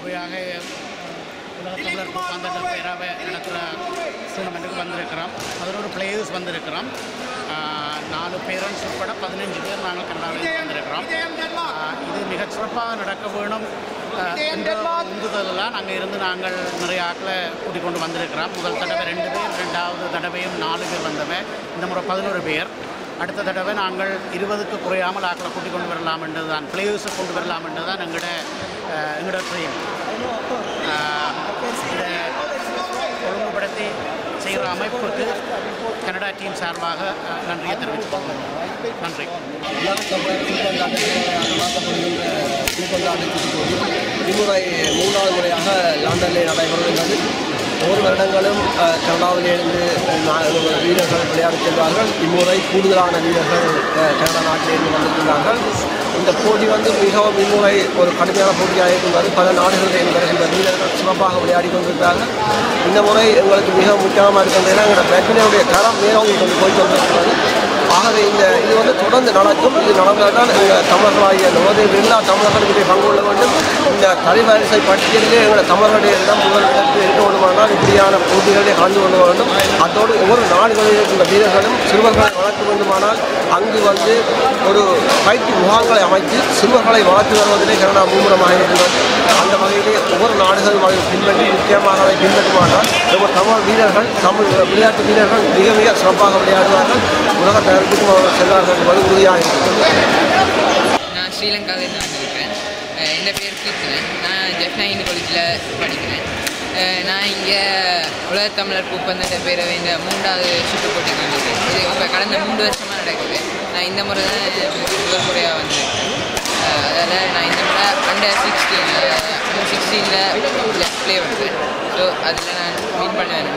முறையாக உலக தமிழர் பூப்பாந்தர் பேராவை நடத்துகிற டூர்னமெண்ட்டுக்கு வந்திருக்கிறோம். 11 பிளேயர்ஸ் வந்திருக்கிறோம். 4 பேரண்ட்ஸ் உட்பட 15 பேர் நாங்கள் கனடாவில் வந்திருக்கிறோம். இது மிகச் சிறப்பாக நடக்க வேணும் என்ற உந்துதலெல்லாம் நாங்கள் நிறைய ஆக்களை கூட்டிக் கொண்டு வந்திருக்கிறோம். முதல் தடவை 2 பேர், 2வது தடவையும் 4 பேர் வந்தவை. இந்த முறை 11 பேர். அடுத்த தடவை நாங்கள் 20க்கு குறையாமல் ஆக்களை கூட்டிக் கொண்டு வரலாம் என்றது தான், பிளேயர்ஸை கொண்டு வரலாம் என்றது தான் எங்களோட ட்ரீம். இதை ஒழுங்குபடுத்தி செய்கிற அமைப்புக்கு கனடா டீம் சார்பாக நன்றியை தெரிவித்துக் நன்றி. இம்முறை 3வது முறையாக லண்டனில் நடைபெறுகின்றது. ஒவ்வொரு வருடங்களும் கனடாவிலிருந்து வீரர்கள் விளையாடி செல்வார்கள். இம்முறை கூடுதலான வீரர்கள் கனடா நாட்டிலிருந்து வந்திருக்கிறார்கள். இந்த போட்டி மிகவும் இம்முறை ஒரு கடுமையான போட்டியாக இருக்கின்றது. பல நாடுகளில் வருகின்ற வீரர்கள் சிறப்பாக விளையாடி கொண்டிருக்கிறார்கள். இந்த முறை எங்களுக்கு மிக முக்கியமாக இருக்கின்றது. எங்களோட பிரச்சனையுடைய தரம் மேலோங்கி கொண்டு போய் கொண்டிருக்கிறது. ஆகவே இது தொடர்ந்து நடக்கும். இது நடந்தால்தான் எங்கள் தமிழர்களாகிய எல்லா தமிழர்களுடைய பங்கு கொள்ள வேண்டும். இந்த தலைவரிசை பட்டியலிலே எங்கள் தமிழர்களுடைய இடம் முதல் இடத்தில் இருக்க வேண்டுமானால் இப்படியான போட்டிகளை கலந்து கொள்ள வேண்டும். அதோடு ஒவ்வொரு நாடுகளில் இருக்கின்ற வீரர்களும் சிறுவர்களை வளர்க்க வேண்டுமானால் அங்கு ஒரு பயிற்சி முகாம்களை அமைத்து சிறுவர்களை வளர்த்து வருவதிலே கனடா மும்முரமாக இருக்கின்றது. அந்த வகையிலே ஒவ்வொரு நாடுகளும் அதை பின்பற்றி முக்கியமாக அதை பின்பற்றுமானால் நம்ம தமிழ் வீரர்கள் விளையாட்டு வீரர்கள் மிக மிக சிறப்பாக விளையாடுவார்கள். உலக தரத்துக்கும் அவர்கள் செல்வார்கள் என்பது உறுதியாக இருக்கிறது. நான் ஸ்ரீலங்காவிலிருந்து வந்திருக்கிறேன். என் பேர் கீர்த்தனன். நான் ஜெஃப்னா காலேஜில் படிக்கிறேன். நான் இங்கே உலக தமிழர் பூப்பந்தர் பேரவை இந்த 3வது சுற்று போட்டிக்கு வந்திருக்கேன். இது இப்போ கடந்த 3 வருஷமாக நடக்குது. நான் இந்த முறை தான் முதல் முறையாக வந்திருக்கேன். அதால் நான் இந்த முறை அண்டர் 16ல் ப்ளே பண்ணுறேன். ஸோ அதில் நான் வின் பண்ணுவேன்.